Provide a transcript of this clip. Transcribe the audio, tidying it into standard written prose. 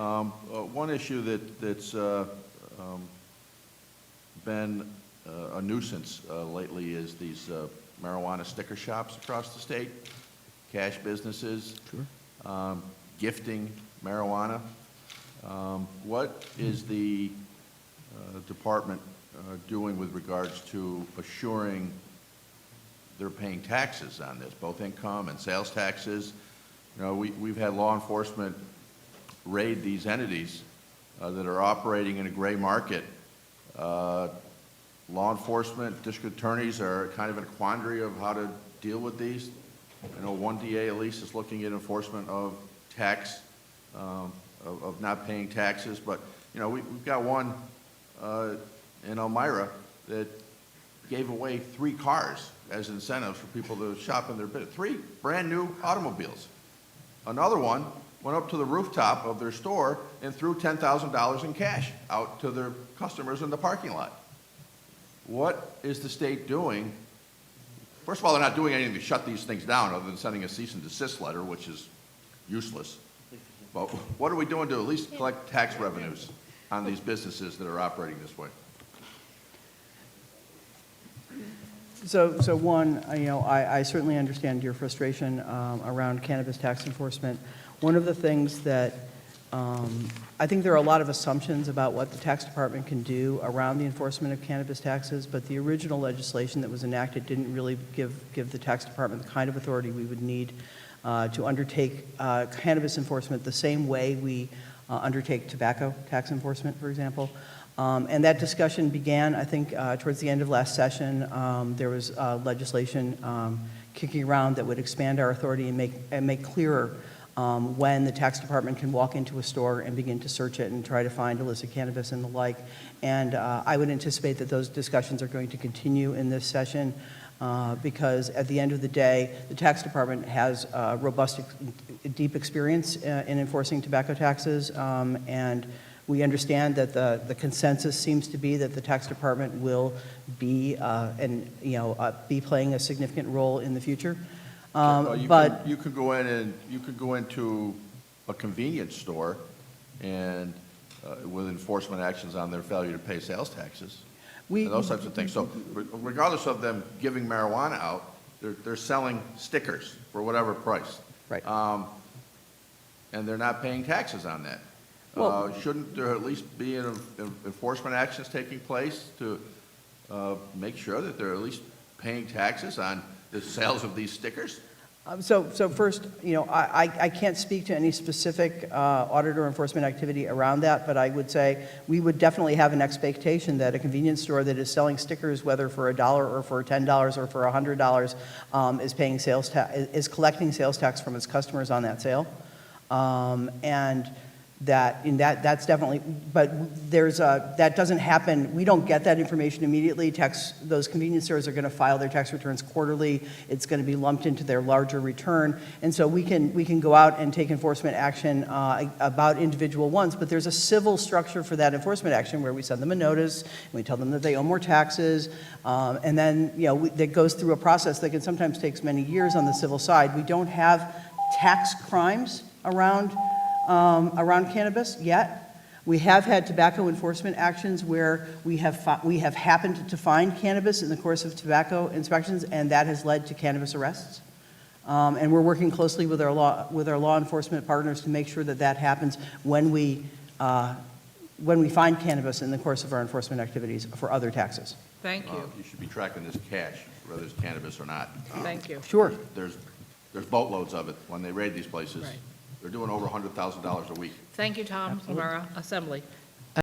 One issue that's been a nuisance lately is these marijuana sticker shops across the state, cash businesses, gifting marijuana. What is the department doing with regards to assuring they're paying taxes on this, both income and sales taxes? You know, we've had law enforcement raid these entities that are operating in a gray market. Law enforcement, district attorneys are kind of in a quandary of how to deal with these. I know one DA at least is looking at enforcement of tax, of not paying taxes, but you know, we've got one in Elmira that gave away 3 cars as incentives for people to shop in their bid. 3 brand new automobiles. Another one went up to the rooftop of their store and threw $10,000 in cash out to their customers in the parking lot. What is the state doing? First of all, they're not doing anything to shut these things down other than sending a cease and desist letter, which is useless. But what are we doing to at least collect tax revenues on these businesses that are operating this way? So one, you know, I certainly understand your frustration around cannabis tax enforcement. One of the things that I think there are a lot of assumptions about what the tax department can do around the enforcement of cannabis taxes, but the original legislation that was enacted didn't really give the tax department the kind of authority we would need to undertake cannabis enforcement the same way we undertake tobacco tax enforcement, for example. And that discussion began, I think, towards the end of last session. There was legislation kicking around that would expand our authority and make clearer when the tax department can walk into a store and begin to search it and try to find illicit cannabis and the like. And I would anticipate that those discussions are going to continue in this session because at the end of the day, the tax department has robust, deep experience in enforcing tobacco taxes, and we understand that the consensus seems to be that the tax department will be be playing a significant role in the future. You could go in and you could go into a convenience store and with enforcement actions on their failure to pay sales taxes and those types of things. So regardless of them giving marijuana out, they're selling stickers for whatever price. Right. And they're not paying taxes on that. Well, shouldn't there at least be enforcement actions taking place to make sure that they're at least paying taxes on the sales of these stickers? So first, you know, I can't speak to any specific audit or enforcement activity around that, but I would say we would definitely have an expectation that a convenience store that is selling stickers, whether for $1 or for $10 or for $100, is paying sales tax, is collecting sales tax from its customers on that sale, and that's definitely, but that doesn't happen. We don't get that information immediately. Those convenience stores are going to file their tax returns quarterly. It's going to be lumped into their larger return, and so we can go out and take enforcement action about individual ones. But there's a civil structure for that enforcement action where we send them a notice, and we tell them that they owe more taxes, and then that goes through a process that can sometimes take many years on the civil side. We don't have tax crimes around cannabis yet. We have had tobacco enforcement actions where we have happened to find cannabis in the course of tobacco inspections, and that has led to cannabis arrests. And we're working closely with our law enforcement partners to make sure that happens when we find cannabis in the course of our enforcement activities for other taxes. Thank you. You should be tracking this cash, whether it's cannabis or not. Thank you. Sure. There's boatloads of it when they raid these places. Right. They're doing over $100,000 a week. Thank you, Tom. Samara, Assembly.